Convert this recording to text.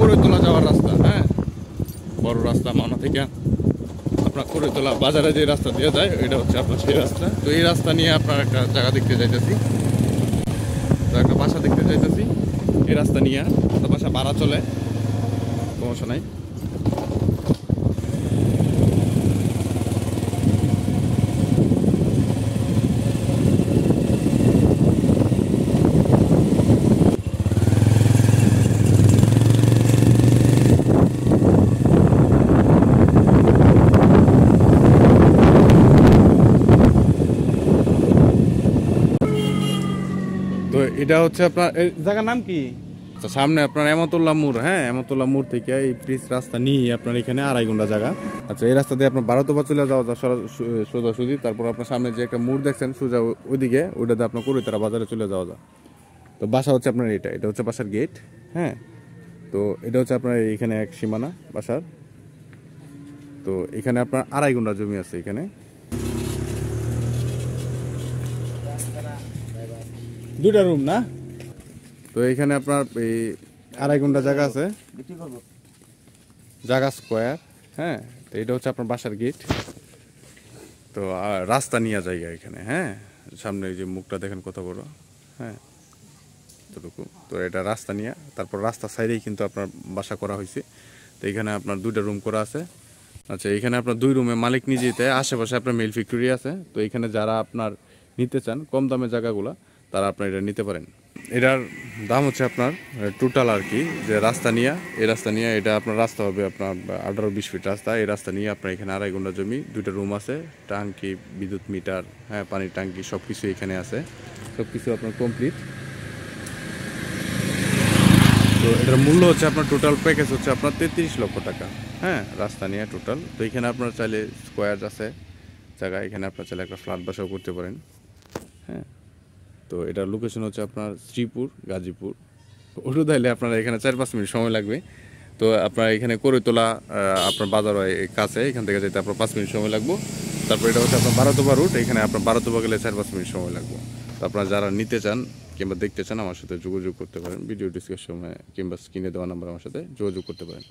করইতলা যাওয়ার রাস্তা। হ্যাঁ, বড় রাস্তা মাওনা থেকে আপনার করইতলা বাজারে যে রাস্তা দিয়ে যায় এটা হচ্ছে আপনার সেই রাস্তা। তো এই রাস্তা নিয়ে আপনার একটা জায়গা দেখতে যাইতেছি, তো একটা বাসা দেখতে যাইতেছি এই রাস্তা নিয়ে। তো বাসা ভাড়া চলে, সমস্যা নাই। তো এটা হচ্ছে আপনার এই জায়গার নাম কি? আচ্ছা, সামনে আপনার এমতুল্লাহ মোড়। হ্যাঁ, এমতুল্লাহ মোড় থেকে এই ব্রিজ রাস্তা নিয়ে আপনার এখানে আড়াইঘন্টা জায়গা। আচ্ছা, এই রাস্তা দিয়ে আপনার ভারতবা চলে যাওয়া যায় সোজাসুজি। তারপর আপনার সামনে যে একটা মোড় দেখছেন সোজা ওইদিকে, ওইটাতে আপনার করইতলা বাজারে চলে যাওয়া যায়। তো বাসা হচ্ছে আপনার এটা হচ্ছে বাসার গেট। হ্যাঁ, তো এটা হচ্ছে আপনার এখানে এক সীমানা বাসার। তো এখানে আপনার আড়াইঘন্টা জমি আছে এখানে। দুটা রুম না? তো এখানে আপনার এই আড়াইঘন্টা জায়গা আছে, জায়গা স্কোয়ার। হ্যাঁ, তো এটা হচ্ছে আপনার বাসার গেট। তো রাস্তা নিয়ে জায়গা এখানে। হ্যাঁ, সামনে এই যে মুখটা দেখেন কত বড়। হ্যাঁ, এতটুকু। তো এটা রাস্তা নিয়ে, তারপর রাস্তা সাইডেই কিন্তু আপনার বাসা করা হয়েছে। তো এখানে আপনার দুইটা রুম করা আছে। আচ্ছা, এখানে আপনার দুই রুমে মালিক নিজেতে, আশেপাশে আপনার মিল ফ্যাক্টরি আছে। তো এখানে যারা আপনার নিতে চান কম দামে জায়গাগুলো, তারা আপনার এটা নিতে পারেন। এটার দাম হচ্ছে আপনার টোটাল আর কি, যে রাস্তা নিয়ে, এই রাস্তা নিয়ে এটা আপনার রাস্তা হবে আপনার 18-20 ফিট রাস্তা। এই রাস্তা নিয়ে আপনার এখানে আড়াইঘন্টা জমি, দুইটা রুম আছে, টাঙ্কি, বিদ্যুৎ মিটার, হ্যাঁ পানির টাঙ্কি সব কিছু এখানে আছে, সব কিছু আপনার কমপ্লিট। তো এটার মূল্য হচ্ছে আপনার টোটাল প্যাকেজ হচ্ছে আপনার 33 লক্ষ টাকা। হ্যাঁ, রাস্তা নিয়ে টোটাল। তো এখানে আপনার চাইলে স্কোয়ার আছে জায়গা, এখানে আপনার চাইলে একটা ফ্ল্যাট বাসাও করতে পারেন। হ্যাঁ, তো এটার লোকেশন হচ্ছে আপনার শ্রীপুর, গাজীপুর। ওটু তাইলে আপনার এখানে 4-5 মিনিট সময় লাগবে। তো আপনার এখানে করইতলা আপনার বাজার কাছে, এখান থেকে যেতে আপনার 5 মিনিট সময় লাগবে। তারপর এটা হচ্ছে আপনার বারোতবা রুট, এখানে আপনার বারোতবা গেলে 4-5 মিনিট সময় লাগবে। তো আপনারা যারা নিতে চান কিংবা দেখতে চান আমার সাথে যোগাযোগ করতে পারেন, ভিডিও ডিসকাশনে কিংবা স্ক্রিনে দেওয়া নাম্বার আমার সাথে যোগাযোগ করতে পারেন।